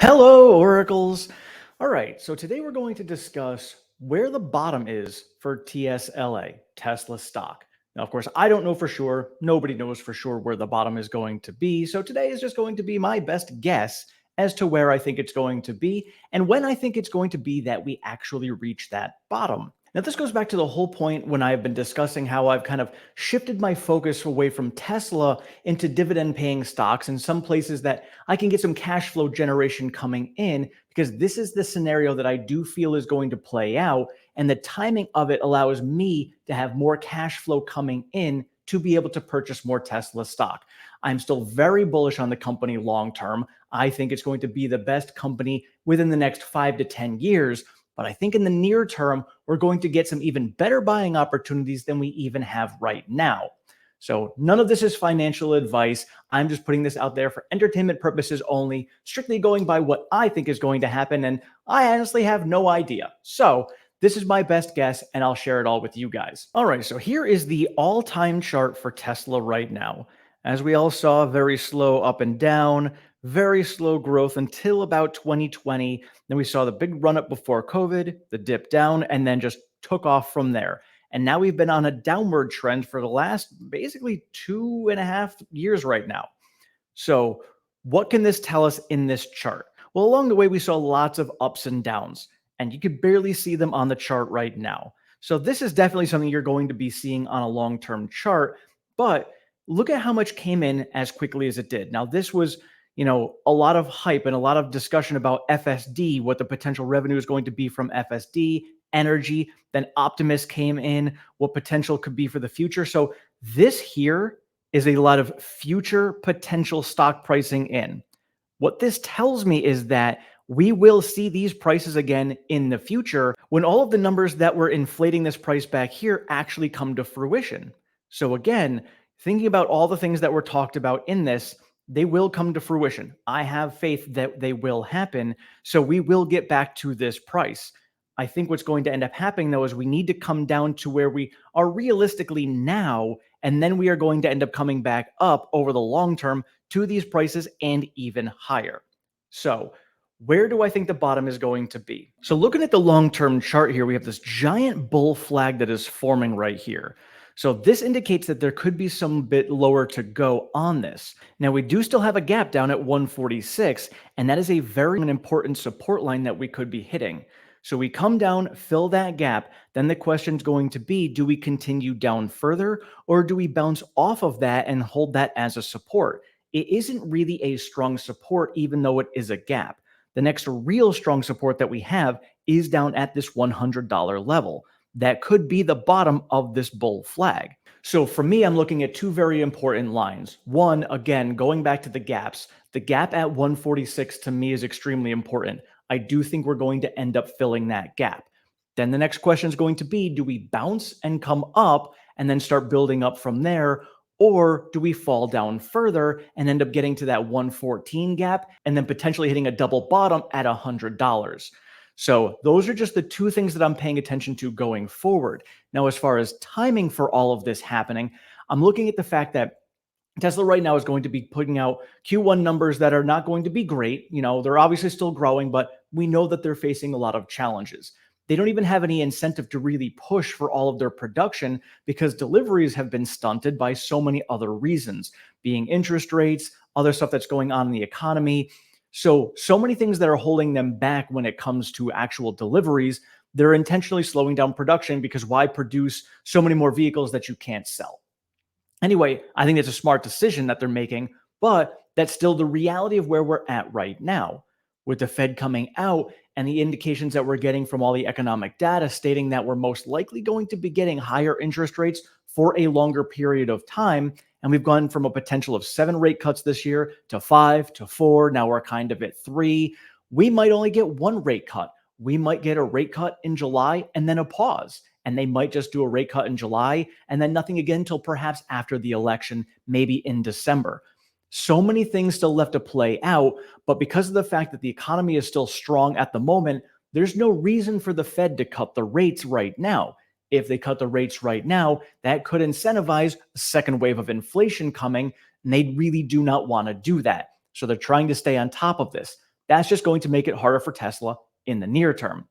Hello, Oracles. All right, so today we're going to discuss where the bottom is for TSLA, Tesla stock. Now, of course, I don't know for sure. Nobody knows for sure where the bottom is going to be. So today is just going to be my best guess as to where I think it's going to be and when I think it's going to be that we actually reach that bottom. Now, this goes back to the whole point when I've been discussing how I've kind of shifted my focus away from Tesla into dividend paying stocks in some places that I can get some cash flow generation coming in, because this is the scenario that I do feel is going to play out. And the timing of it allows me to have more cash flow coming in to be able to purchase more Tesla stock. I'm still very bullish on the company long term. I think it's going to be the best company within the next 5 to 10 years. But I think in the near term, we're going to get some even better buying opportunities than we even have right now. So none of this is financial advice. I'm just putting this out there for entertainment purposes only, strictly going by what I think is going to happen. And I honestly have no idea. So this is my best guess, and I'll share it all with you guys. All right, so here is the all-time chart for Tesla right now. As we all saw, very slow up and down, very slow growth until about 2020. Then we saw the big run up before COVID, the dip down, and then just took off from there. And now we've been on a downward trend for the last basically 2.5 years right now. So, what can this tell us in this chart? Well, along the way, we saw lots of ups and downs, and you could barely see them on the chart right now. So, this is definitely something you're going to be seeing on a long term chart. But look at how much came in as quickly as it did. Now, this was a lot of hype and a lot of discussion about FSD, what the potential revenue is going to be from FSD, energy. Then Optimus came in, what potential could be for the future. So this here is a lot of future potential stock pricing in. What this tells me is that we will see these prices again in the future when all of the numbers that were inflating this price back here actually come to fruition. So again, thinking about all the things that were talked about in this, they will come to fruition. I have faith that they will happen. So we will get back to this price. I think what's going to end up happening, though, is we need to come down to where we are realistically now, and then we are going to end up coming back up over the long term to these prices and even higher. So, where do I think the bottom is going to be? So, looking at the long term chart here, we have this giant bull flag that is forming right here. So this indicates that there could be some bit lower to go on this. Now we do still have a gap down at 146, and that is a very important support line that we could be hitting. So we come down, fill that gap, then the question is going to be, do we continue down further, or do we bounce off of that and hold that as a support? It isn't really a strong support, even though it is a gap. The next real strong support that we have is down at this $100 level. That could be the bottom of this bull flag. So for me, I'm looking at two very important lines. One, again, going back to the gaps, the gap at 146 to me is extremely important. I do think we're going to end up filling that gap. Then the next question is going to be, do we bounce and come up and then start building up from there? Or do we fall down further and end up getting to that 114 gap and then potentially hitting a double bottom at $100? So those are just the two things that I'm paying attention to going forward. Now, as far as timing for all of this happening, I'm looking at the fact that Tesla right now is going to be putting out Q1 numbers that are not going to be great. They're obviously still growing, but we know that they're facing a lot of challenges. They don't even have any incentive to really push for all of their production because deliveries have been stunted by so many other reasons, being interest rates, other stuff that's going on in the economy. So many things that are holding them back when it comes to actual deliveries. They're intentionally slowing down production because why produce so many more vehicles that you can't sell? Anyway, I think it's a smart decision that they're making, but that's still the reality of where we're at right now. With the Fed coming out and the indications that we're getting from all the economic data stating that we're most likely going to be getting higher interest rates for a longer period of time. And we've gone from a potential of 7 rate cuts this year to 5 to 4. Now we're kind of at 3. We might only get 1 rate cut. We might get a rate cut in July and then a pause. And they might just do a rate cut in July and then nothing again until perhaps after the election, maybe in December. So many things still left to play out, but because of the fact that the economy is still strong at the moment, there's no reason for the Fed to cut the rates right now. If they cut the rates right now, that could incentivize a second wave of inflation coming, and they really do not want to do that. So they're trying to stay on top of this. That's just going to make it harder for Tesla in the near term.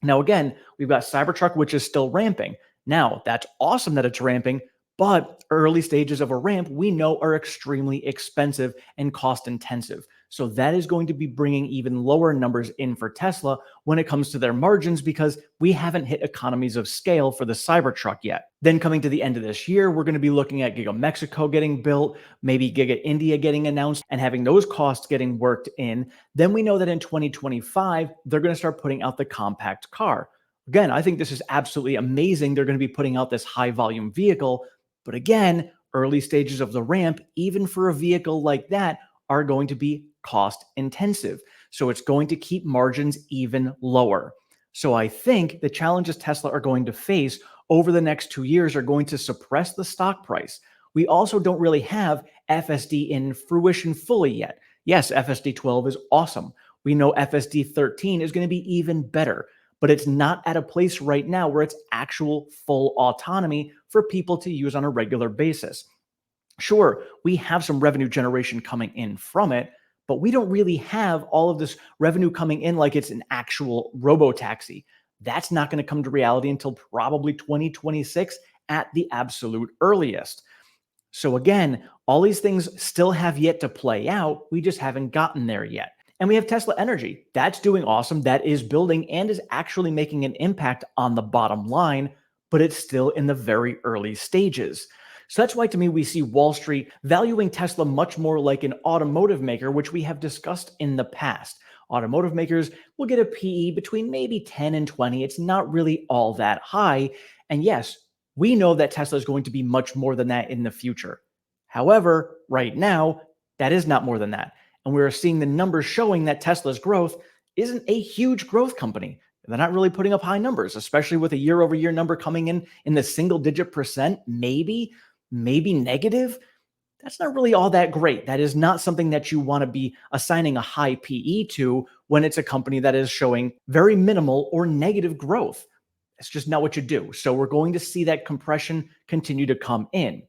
Now, again, we've got Cybertruck, which is still ramping. Now, that's awesome that it's ramping, but early stages of a ramp we know are extremely expensive and cost intensive. So that is going to be bringing even lower numbers in for Tesla when it comes to their margins because we haven't hit economies of scale for the Cybertruck yet. Then coming to the end of this year, we're going to be looking at Giga Mexico getting built, maybe Giga India getting announced and having those costs getting worked in. Then we know that in 2025, they're going to start putting out the compact car. Again, I think this is absolutely amazing. They're going to be putting out this high volume vehicle. But again, early stages of the ramp, even for a vehicle like that, are going to be cost intensive. So it's going to keep margins even lower. So I think the challenges Tesla are going to face over the next 2 years are going to suppress the stock price. We also don't really have FSD in fruition fully yet. Yes, FSD 12 is awesome. We know FSD 13 is going to be even better, but it's not at a place right now where it's actual full autonomy for people to use on a regular basis. Sure, we have some revenue generation coming in from it, but we don't really have all of this revenue coming in like it's an actual robo-taxi. That's not going to come to reality until probably 2026 at the absolute earliest. So again, all these things still have yet to play out. We just haven't gotten there yet. And we have Tesla Energy. That's doing awesome. That is building and is actually making an impact on the bottom line, but it's still in the very early stages. So that's why to me, we see Wall Street valuing Tesla much more like an automotive maker, which we have discussed in the past. Automotive makers will get a PE between maybe 10 and 20. It's not really all that high. And yes, we know that Tesla is going to be much more than that in the future. However, right now, that is not more than that. And we're seeing the numbers showing that Tesla's growth isn't a huge growth company. They're not really putting up high numbers, especially with a year-over-year number coming in the single-digit percent, maybe negative. That's not really all that great. That is not something that you want to be assigning a high PE to when it's a company that is showing very minimal or negative growth. It's just not what you do. So we're going to see that compression continue to come in.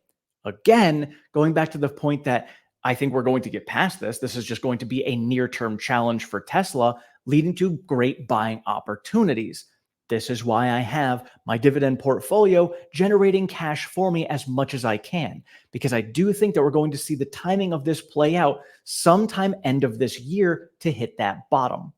Again, going back to the point that I think we're going to get past this. This is just going to be a near-term challenge for Tesla, leading to great buying opportunities. This is why I have my dividend portfolio generating cash for me as much as I can, because I do think that we're going to see the timing of this play out sometime end of this year to hit that bottom.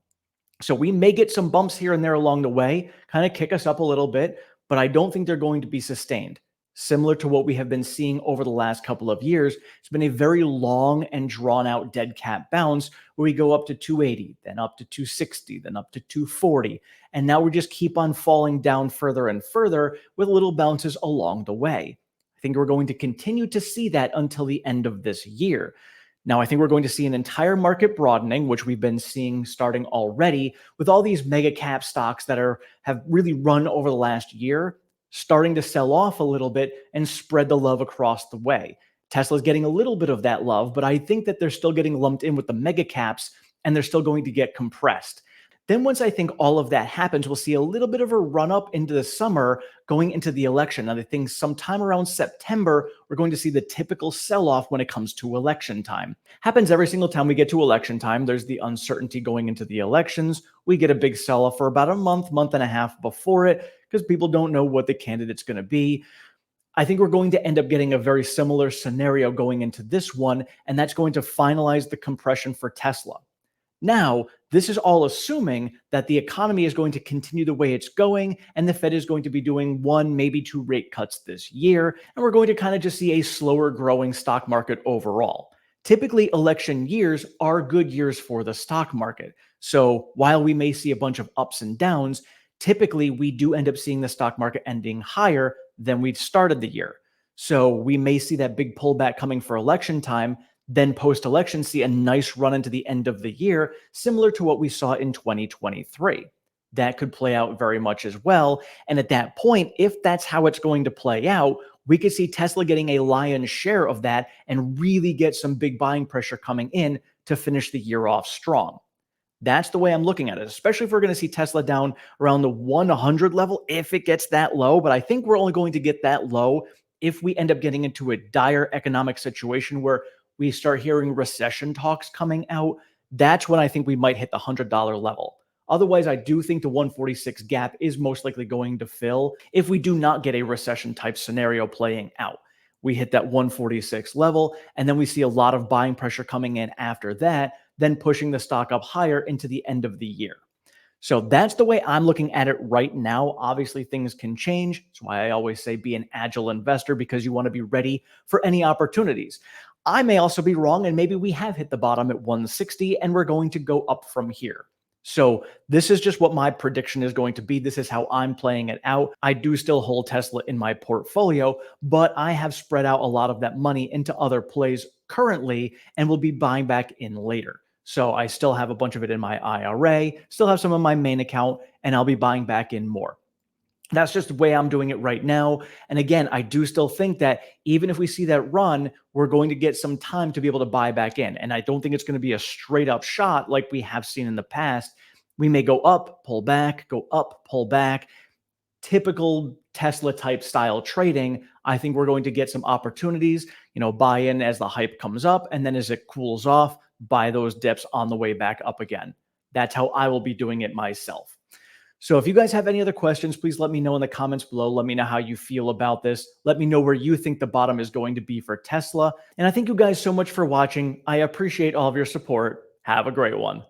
So we may get some bumps here and there along the way, kind of kick us up a little bit, but I don't think they're going to be sustained. Similar to what we have been seeing over the last couple of years, it's been a very long and drawn out dead cat bounce where we go up to 280, then up to 260, then up to 240. And now we just keep on falling down further and further with little bounces along the way. I think we're going to continue to see that until the end of this year. Now, I think we're going to see an entire market broadening, which we've been seeing starting already with all these mega cap stocks that have really run over the last year, starting to sell off a little bit and spread the love across the way. Tesla's getting a little bit of that love, but I think that they're still getting lumped in with the mega caps and they're still going to get compressed. Then once I think all of that happens, we'll see a little bit of a run up into the summer going into the election. Now, I think sometime around September, we're going to see the typical sell-off when it comes to election time. Happens every single time we get to election time. There's the uncertainty going into the elections. We get a big sell-off for about a month and a half before it because people don't know what the candidate's going to be. I think we're going to end up getting a very similar scenario going into this one, and that's going to finalize the compression for Tesla. Now, this is all assuming that the economy is going to continue the way it's going and the Fed is going to be doing one, maybe two rate cuts this year, and we're going to kind of just see a slower growing stock market overall. Typically, election years are good years for the stock market. So while we may see a bunch of ups and downs, typically we do end up seeing the stock market ending higher than we'd started the year. So we may see that big pullback coming for election time, then post-election see a nice run into the end of the year, similar to what we saw in 2023. That could play out very much as well. And at that point, if that's how it's going to play out, we could see Tesla getting a lion's share of that and really get some big buying pressure coming in to finish the year off strong. That's the way I'm looking at it, especially if we're going to see Tesla down around the 100 level, if it gets that low. But I think we're only going to get that low if we end up getting into a dire economic situation where we start hearing recession talks coming out. that's when I think we might hit the $100 level. Otherwise, I do think the 146 gap is most likely going to fill if we do not get a recession type scenario playing out. We hit that 146 level, and then we see a lot of buying pressure coming in after that, then pushing the stock up higher into the end of the year. So that's the way I'm looking at it right now. Obviously, things can change. That's why I always say be an agile investor, because you want to be ready for any opportunities. I may also be wrong, and maybe we have hit the bottom at 160 and we're going to go up from here. So this is just what my prediction is going to be. This is how I'm playing it out. I do still hold Tesla in my portfolio, but I have spread out a lot of that money into other plays currently and will be buying back in later. So I still have a bunch of it in my IRA, still have some in my main account, and I'll be buying back in more. That's just the way I'm doing it right now. And again, I do still think that even if we see that run, we're going to get some time to be able to buy back in. And I don't think it's going to be a straight up shot like we have seen in the past. We may go up, pull back, go up, pull back. Typical Tesla type style trading. I think we're going to get some opportunities, buy in as the hype comes up, and then as it cools off, buy those dips on the way back up again. That's how I will be doing it myself. So if you guys have any other questions, please let me know in the comments below. Let me know how you feel about this. Let me know where you think the bottom is going to be for Tesla. And I thank you guys so much for watching. I appreciate all of your support. Have a great one.